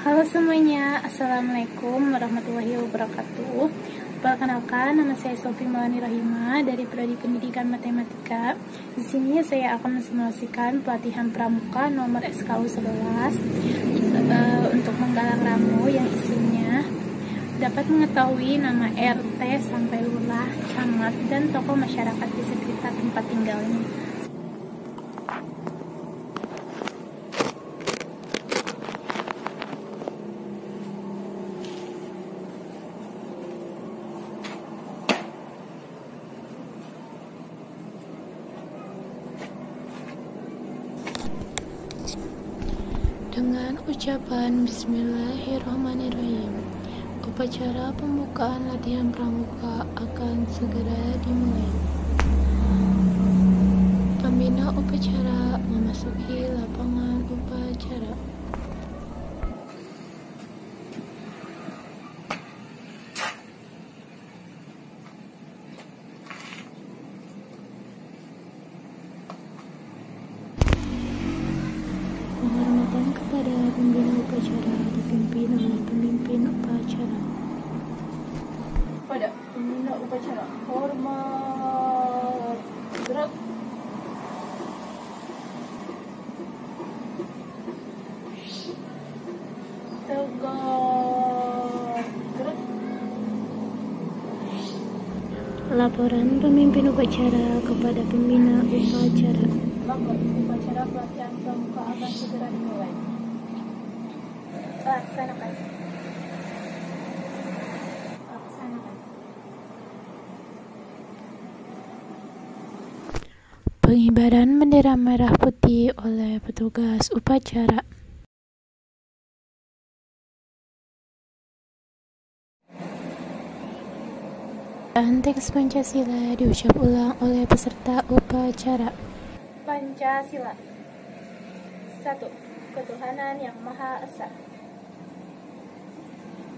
Halo semuanya, Assalamualaikum warahmatullahi wabarakatuh. Perkenalkan, nama saya Sofi Maulani Rahima dari Prodi Pendidikan Matematika. Di sini saya akan mensimulasikan pelatihan pramuka nomor SKU 11 untuk menggalang ramu yang isinya dapat mengetahui nama RT sampai lurah, camat, dan tokoh masyarakat di sekitar tempat tinggalnya. Dengan ucapan Bismillahirrahmanirrahim, upacara pembukaan latihan pramuka akan segera dimulai. Pembina upacara memasuki lapangan upacara. Penghormatan kepada pembina upacara dipimpin oleh pemimpin upacara. Pada pembina upacara, hormat, gerak. Tegak, gerak. Laporan pemimpin upacara kepada pembina upacara. Upacara pelatihan pramuka akan segera dimulai. Laksanakan. Pengibaran bendera merah putih oleh petugas upacara. Teks Pancasila diucap ulang oleh peserta upacara. Pancasila. 1. Ketuhanan yang Maha Esa.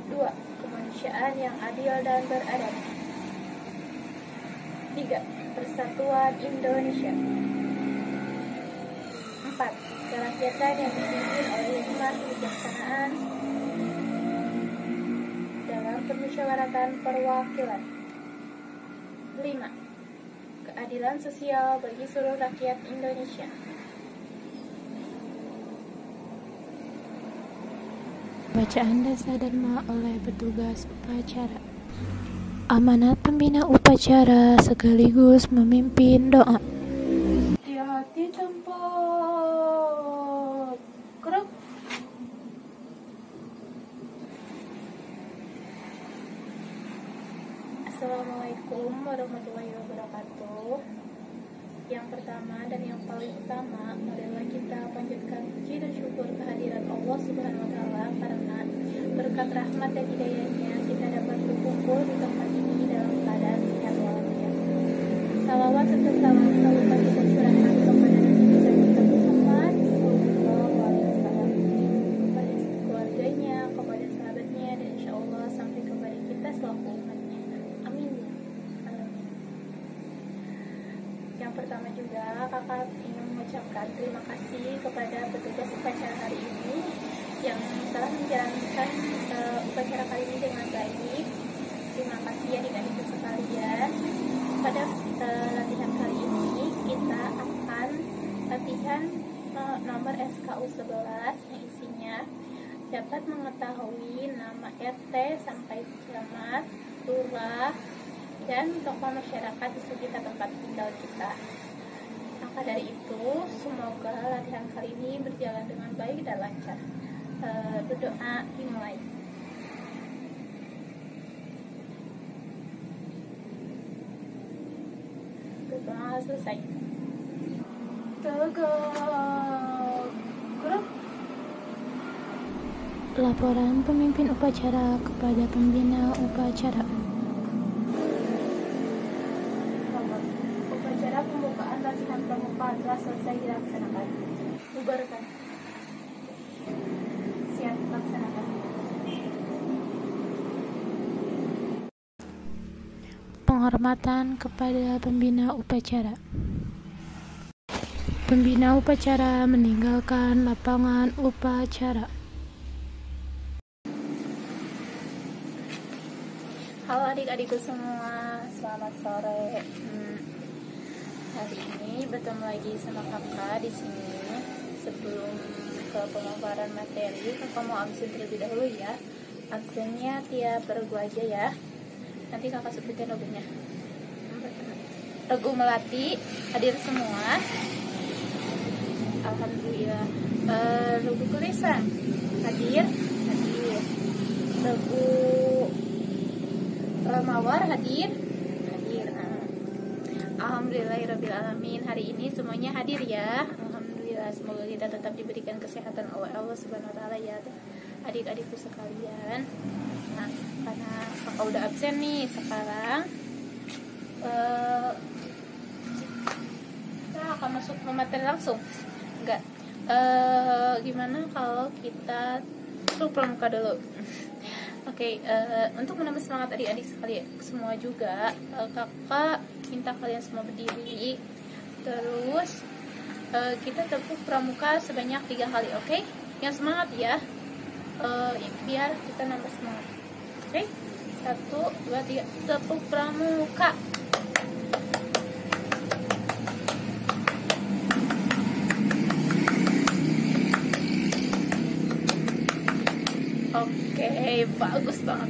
2. Kemanusiaan yang adil dan beradab. 3. Persatuan Indonesia. 4. Kerakyatan yang dipimpin oleh hikmah kebijaksanaan dalam permusyawaratan perwakilan. 5. Keadilan sosial bagi seluruh rakyat Indonesia. Bacaan dasar dharma oleh petugas upacara. Amanat pembina upacara sekaligus memimpin doa. Hati-hati tempat. Gerak. Assalamualaikum warahmatullahi wabarakatuh. Yang pertama dan yang paling utama, marilah kita panjatkan puji dan syukur kehadiran Allah Subhanahu wa Ta'ala, karena berkat rahmat dan hidayahnya kita dapat berkumpul di tempat ini dalam keadaan sehat walafiat. Salawat serta salam selalu kita curahkan kepada Nabi besar kita Muhammad sallallahu alaihi wasallam, kepada keluarganya, kepada sahabatnya, dan insya Allah sampai kepada kita selaku umatnya. Amin. Yang pertama juga kakak ingin mengucapkan terima kasih kepada petugas upacara hari ini yang telah menjalankan upacara kali ini dengan baik. Terima kasih adik-adikku sekalian. Pada latihan kali ini kita akan latihan nomor SKU 11 yang isinya dapat mengetahui nama RT sampai camat, lurah, dan tokoh masyarakat di sekitar tempat tinggal kita. Maka dari itu, semoga latihan kali ini berjalan dengan baik dan lancar. Berdoa dimulai. Berdoa selesai. Tegak, gerak. Laporan pemimpin upacara kepada pembina upacara. Upacara pembukaan latihan pramuka telah selesai dilaksanakan. Bubarkan. Siap laksanakan. Penghormatan kepada pembina upacara. Pembina upacara meninggalkan lapangan upacara. Halo adik-adikku semua, selamat sore. Hari ini bertemu lagi sama kakak di sini. Sebelum ke pemaparan materi, kakak mau absen terlebih dahulu ya. Absennya tiap Regu aja ya. Nanti kakak sebutin lagunya. Regu Melati hadir semua. Alhamdulillah. Regu Tulisan hadir. Regu Mawar hadir. Alhamdulillahirabbil alamin. Hari ini semuanya hadir ya. Alhamdulillah, semoga kita tetap diberikan kesehatan oleh Allah Subhanahu wa taala ya, adik-adikku sekalian. Nah, karena kakak udah absen nih, sekarang kita akan masuk ke materi langsung. Enggak. Gimana kalau kita pramuka dulu? Oke, untuk menambah semangat adik-adik sekalian semua juga, kakak minta kalian semua berdiri. Terus kita tepuk pramuka sebanyak 3 kali, oke? Yang semangat ya, biar kita nambah semangat. Oke, 1, 2, 3, tepuk pramuka. Oke, bagus banget,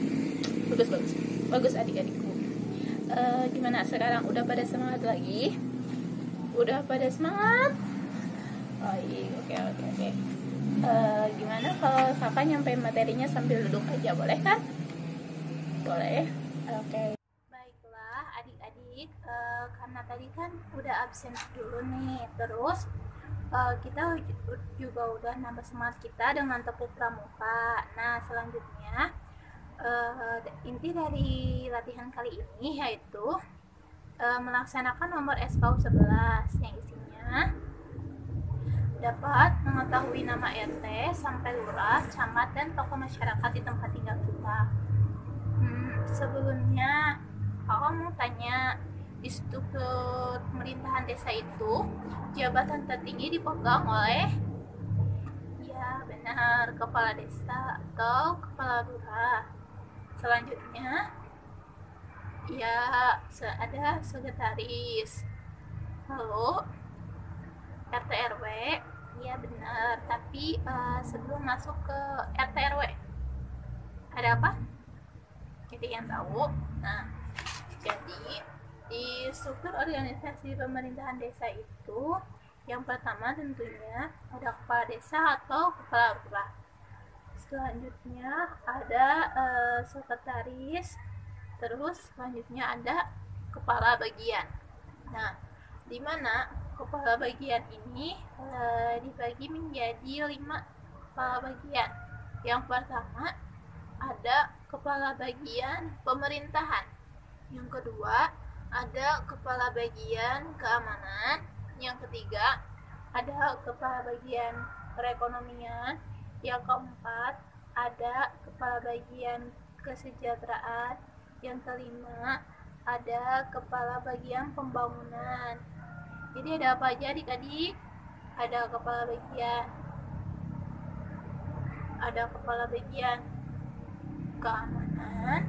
bagus adik-adikku. Gimana sekarang, udah pada semangat lagi? Udah pada semangat? Oh iya, oke. Gimana kalau kakak nyampein materinya sambil duduk aja, boleh kan? Boleh. Oke. Baiklah adik-adik, karena tadi kan udah absen dulu nih, terus kita juga udah nambah semangat kita dengan tepuk pramuka. Nah, selanjutnya inti dari latihan kali ini yaitu melaksanakan nomor SKU 11 yang isinya dapat mengetahui nama RT sampai lurah, camat, dan tokoh masyarakat di tempat tinggal kita. Sebelumnya kakak mau tanya, di struktur pemerintahan desa itu jabatan tertinggi dipegang oleh, ya benar, kepala desa atau kepala lurah. Selanjutnya ya ada sekretaris, lalu RT RW, ya benar. Tapi sebelum masuk ke RT RW ada apa? Jadi yang tahu. Nah, jadi di struktur organisasi pemerintahan desa itu, yang pertama tentunya ada kepala desa atau kepala lurah. Selanjutnya ada sekretaris. Terus selanjutnya ada kepala bagian. Nah, di mana kepala bagian ini dibagi menjadi 5 kepala bagian. Yang pertama ada kepala bagian pemerintahan. Yang kedua ada kepala bagian keamanan. Yang ketiga ada kepala bagian perekonomian. Yang keempat ada kepala bagian kesejahteraan. Yang kelima ada kepala bagian pembangunan. Jadi ada apa aja adik-adik? Ada kepala bagian keamanan,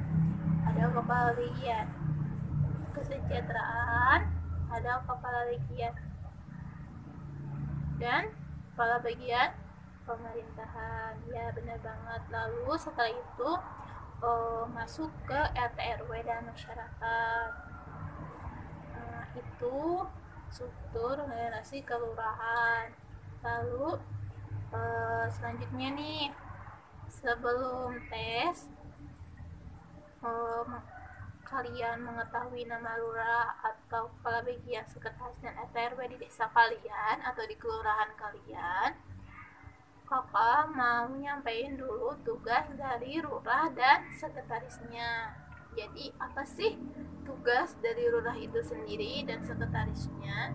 ada kepala bagian kesejahteraan, ada kepala bagian dan kepala bagian pemerintahan. Ya benar banget. Lalu setelah itu masuk ke RT RW dan masyarakat. Itu struktur organisasi kelurahan. Lalu selanjutnya nih, sebelum tes kalian mengetahui nama lurah atau kepala bagian, sekretaris, dan RT RW di desa kalian atau di kelurahan kalian, kakak mau nyampein dulu tugas dari lurah dan sekretarisnya. Jadi apa sih tugas dari lurah itu sendiri dan sekretarisnya?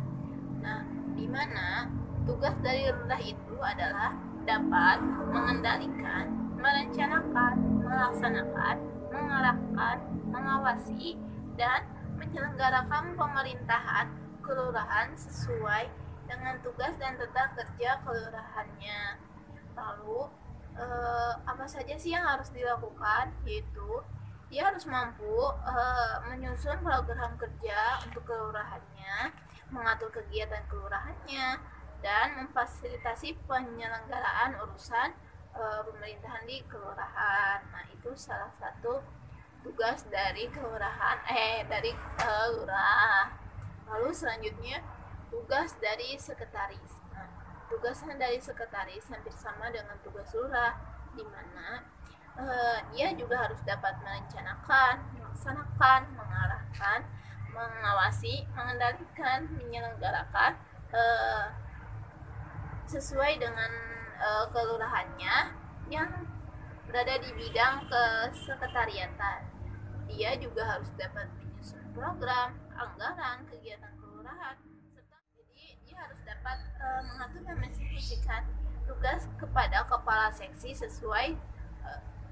Nah, di mana tugas dari lurah itu adalah dapat mengendalikan, merencanakan, melaksanakan, mengarahkan, mengawasi, dan menyelenggarakan pemerintahan kelurahan sesuai dengan tugas dan tata kerja kelurahannya. Lalu apa saja sih yang harus dilakukan? Yaitu Dia harus mampu menyusun program kerja untuk kelurahannya, mengatur kegiatan kelurahannya, dan memfasilitasi penyelenggaraan urusan pemerintahan di kelurahan. Nah, itu salah satu tugas dari kelurahan dari lurah. Lalu selanjutnya tugas dari sekretaris. Nah, tugasnya dari sekretaris hampir sama dengan tugas lurah, di mana dia juga harus dapat merencanakan, melaksanakan, mengarahkan, mengawasi, mengendalikan, menyelenggarakan sesuai dengan kelurahannya yang berada di bidang kesekretariatan. Dia juga harus dapat menyusun program, anggaran, kegiatan kelurahan, serta jadi dia harus dapat mengatur dan mendistribusikan tugas kepada kepala seksi sesuai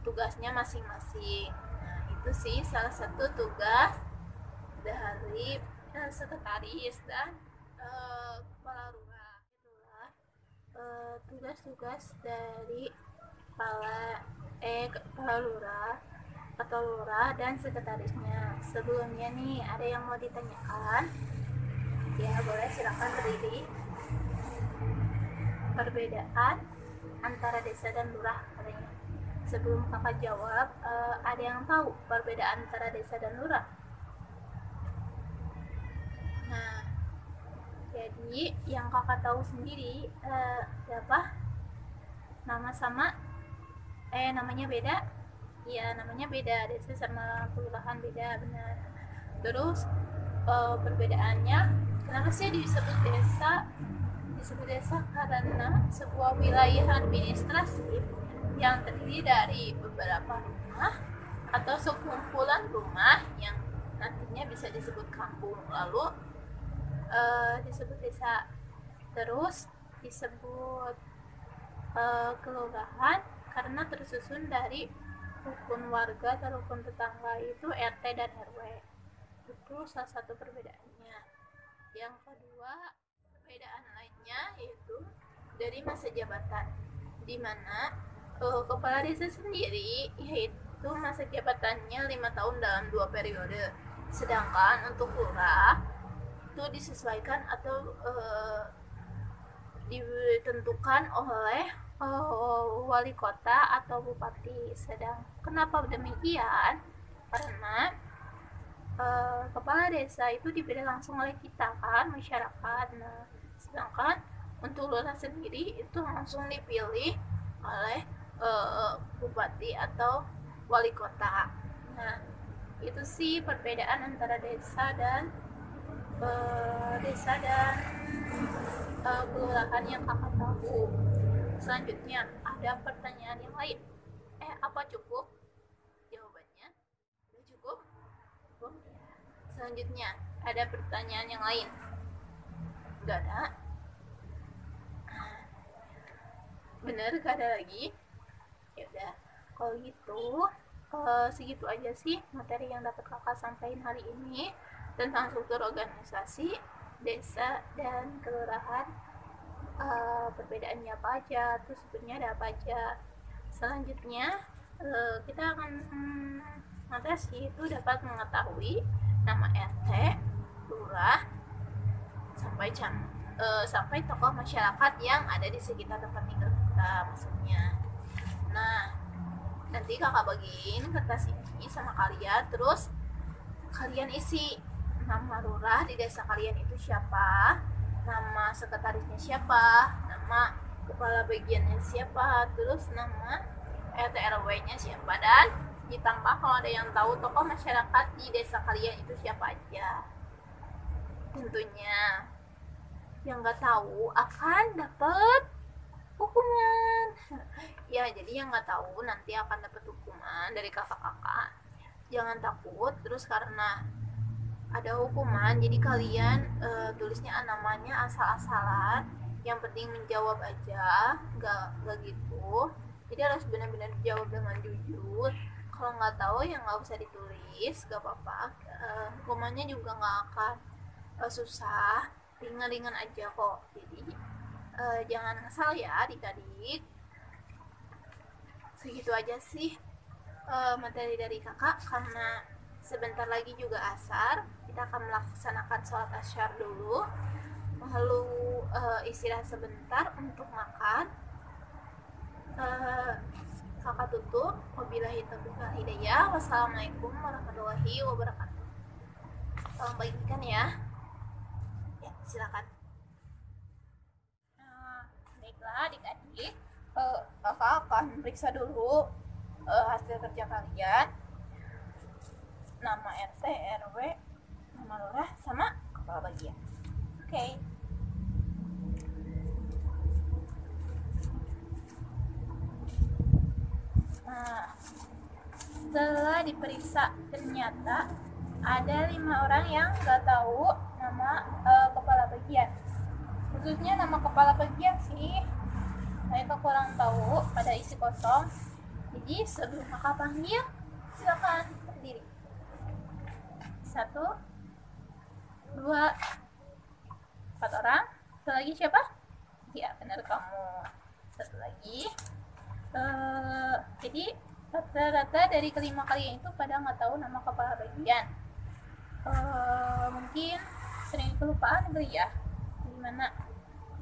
tugasnya masing-masing. Nah, itu sih salah satu tugas dari sekretaris dan kepala lurah. Itulah tugas-tugas dari kepala lurah atau lurah dan sekretarisnya. Sebelumnya nih, ada yang mau ditanyakan? Ya, boleh, silakan berdiri. Perbedaan antara desa dan lurah katanya. Sebelum kakak jawab, ada yang tahu perbedaan antara desa dan lurah? Nah, jadi yang kakak tahu sendiri apa? Nama sama namanya beda? Iya, namanya beda. Desa sama kelurahan beda, benar. Terus perbedaannya, kenapa sih disebut desa? Disebut desa karena sebuah wilayah administratif yang terdiri dari beberapa rumah atau sekumpulan rumah yang nantinya bisa disebut kampung, lalu disebut desa. Terus disebut kelurahan karena tersusun dari rukun warga atau rukun tetangga, itu RT dan RW. Itu salah satu perbedaannya. Yang kedua, perbedaan lainnya yaitu dari masa jabatan, di mana kepala desa sendiri yaitu masa jabatannya 5 tahun dalam 2 periode, sedangkan untuk lurah itu disesuaikan atau ditentukan oleh wali kota atau bupati. Kenapa demikian? Karena kepala desa itu dipilih langsung oleh kita kan, masyarakat. Nah, sedangkan untuk lurah sendiri itu langsung dipilih oleh bupati atau wali kota. Nah, itu sih perbedaan antara desa dan kelurahan yang kakak tahu. Selanjutnya ada pertanyaan yang lain. Apa cukup? Jawabannya udah cukup. Selanjutnya ada pertanyaan yang lain. Enggak ada. Bener, gak ada lagi. Ya udah, kalau gitu segitu aja sih materi yang dapat kakak sampaikan hari ini tentang struktur organisasi desa dan kelurahan. Perbedaannya apa aja, terus sebenarnya ada apa aja. Selanjutnya kita akan materi itu dapat mengetahui nama RT, lurah, sampai tokoh masyarakat yang ada di sekitar tempat tinggal kita maksudnya. Nah, nanti kakak bagiin kertas ini sama kalian, terus kalian isi nama lurah di desa kalian itu siapa, nama sekretarisnya siapa, nama kepala bagiannya siapa, terus nama RT RW-nya siapa, dan ditambah kalau ada yang tahu tokoh masyarakat di desa kalian itu siapa aja. Tentunya yang nggak tahu akan dapat hukuman. Ya, jadi yang nggak tahu nanti akan dapat hukuman dari kakak-kakak. Jangan takut, terus karena ada hukuman jadi kalian tulisnya namanya asal-asalan, yang penting menjawab aja, nggak gitu. Jadi harus benar-benar jawab dengan jujur. Kalau nggak tahu ya nggak usah ditulis, nggak apa-apa. Hukumannya juga nggak akan susah, ringan-ringan aja kok. Jadi jangan ngasal ya adik-adik. Segitu aja sih. materi dari kakak karena sebentar lagi juga asar. Kita akan melaksanakan sholat asyar dulu, lalu istirahat sebentar untuk makan. Kakak tutup. Wabillahi taufiq wal hidayah. Wassalamualaikum warahmatullahi wabarakatuh. Tolong bagikan ya. Ya, silakan. Baiklah adik-adik, kakak akan periksa dulu hasil kerja kalian, nama RT, RW, nama lurah, sama kepala bagian. Oke. Nah, setelah diperiksa ternyata ada 5 orang yang nggak tahu nama kepala bagian. Khususnya nama kepala bagian sih, saya kurang tahu, pada isi kosong. Jadi sebelum kakak panggil, silakan berdiri. 1, 2, 4 orang. Satu lagi siapa? Ya, benar kamu. Satu lagi. Jadi rata-rata dari kelima kalian itu pada nggak tahu nama kepala bagian. Mungkin sering kelupaan kali ya. Gimana?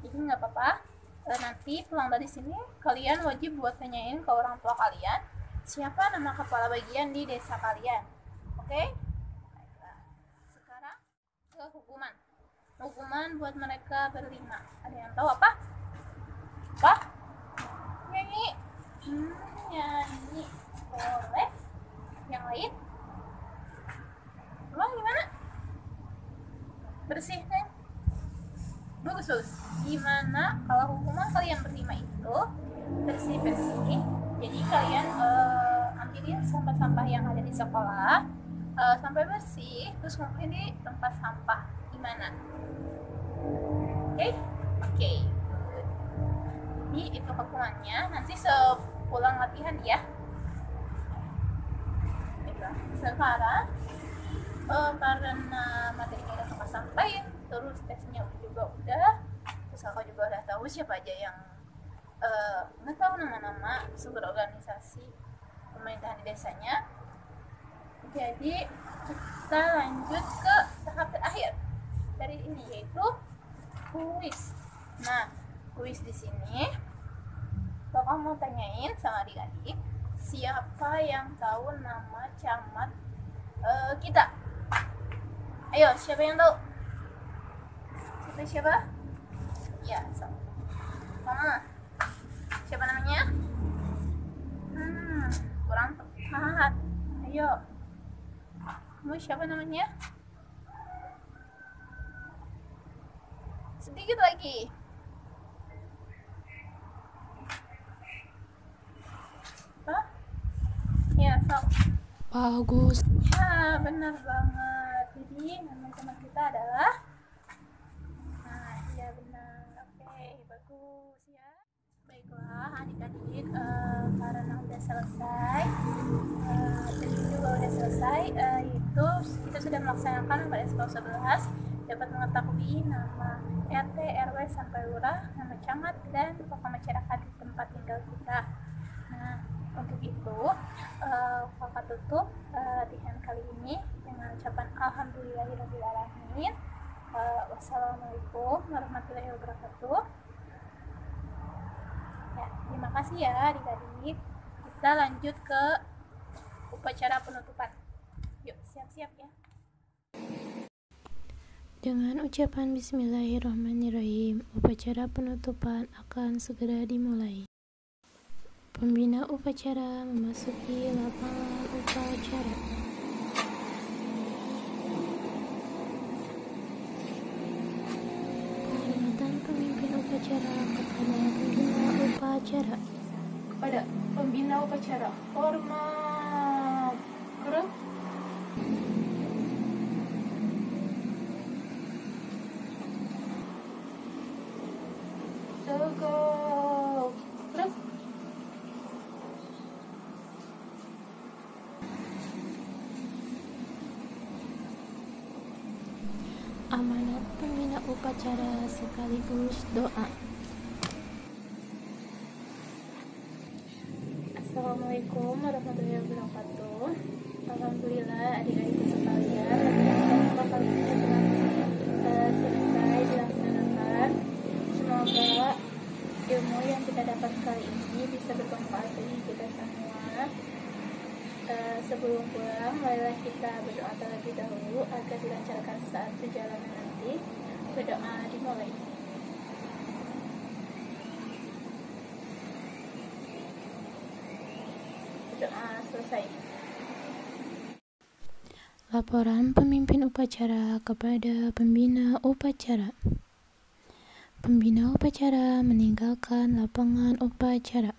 Jadi nggak apa-apa. Nanti pulang dari sini kalian wajib buat tanyain ke orang tua kalian siapa nama kepala bagian di desa kalian. Oke? Nah, sekarang ke hukuman buat mereka berlima. Ada yang tahu apa? Nyanyi. Nyanyi boleh. Yang lain? Lo gimana? Bersih kan? Bagus. Gimana kalau hukuman kalian berlima itu bersih-bersih? Jadi kalian ambilin sampah-sampah yang ada di sekolah sampai bersih, terus ngumpulin di tempat sampah. Gimana? Oke? Jadi itu hukumannya. Nanti sepulang latihan ya. Sekarang karena materinya udah kakak sampaikan, terus tesnya juga udah, terus kakak juga udah tahu siapa aja yang nggak tahu nama-nama sumber organisasi pemerintahan di desanya. Jadi kita lanjut ke tahap terakhir dari ini, yaitu kuis. Nah, kuis di sini kakak mau tanyain sama adik-adik siapa yang tahu nama camat kita. Ayo, siapa yang tahu? Siapa? Ya, sama. Siapa namanya? Kurang tepat. Ayo. Kamu siapa namanya? Sedikit lagi. Hah? Ya, sok. Bagus. Ya, benar banget. Jadi nama kita adalah, ya benar. Oke, bagus ya. Baiklah adik-adik, karena udah selesai, tadi juga udah selesai, itu kita sudah melaksanakan pada SKU 11, dapat mengetahui nama RT, RW sampai lurah, nama camat, dan tokoh masyarakat di tempat tinggal kita. Nah, untuk itu kakak tutup latihan kali ini dengan ucapan alhamdulillahirrahmanirrahim. Wassalamualaikum warahmatullahi wabarakatuh. Ya, terima kasih ya adik-adik. Kita lanjut ke upacara penutupan. Yuk, siap-siap ya. Dengan ucapan bismillahirrahmanirrahim, upacara penutupan akan segera dimulai. Pembina upacara memasuki lapangan upacara. Penghormatan pemimpin upacara kepada pembina upacara. Kepada pembina upacara, hormat. Gerak. Tegak. Gerak. Amanat pembina upacara sekaligus doa. Assalamualaikum Assalamualaikum warahmatullahi wabarakatuh. Alhamdulillah adik-adik sekalian, latihan kali ini telah selesai dilaksanakan. Semoga ilmu yang kita dapat kali ini bisa bermanfaat bagi kita semua. Sebelum pulang, marilah kita berdoa terlebih dahulu agar dilancarkan saat perjalanan nanti. Berdoa dimulai. Berdoa selesai. Laporan pemimpin upacara kepada pembina upacara. Pembina upacara meninggalkan lapangan upacara.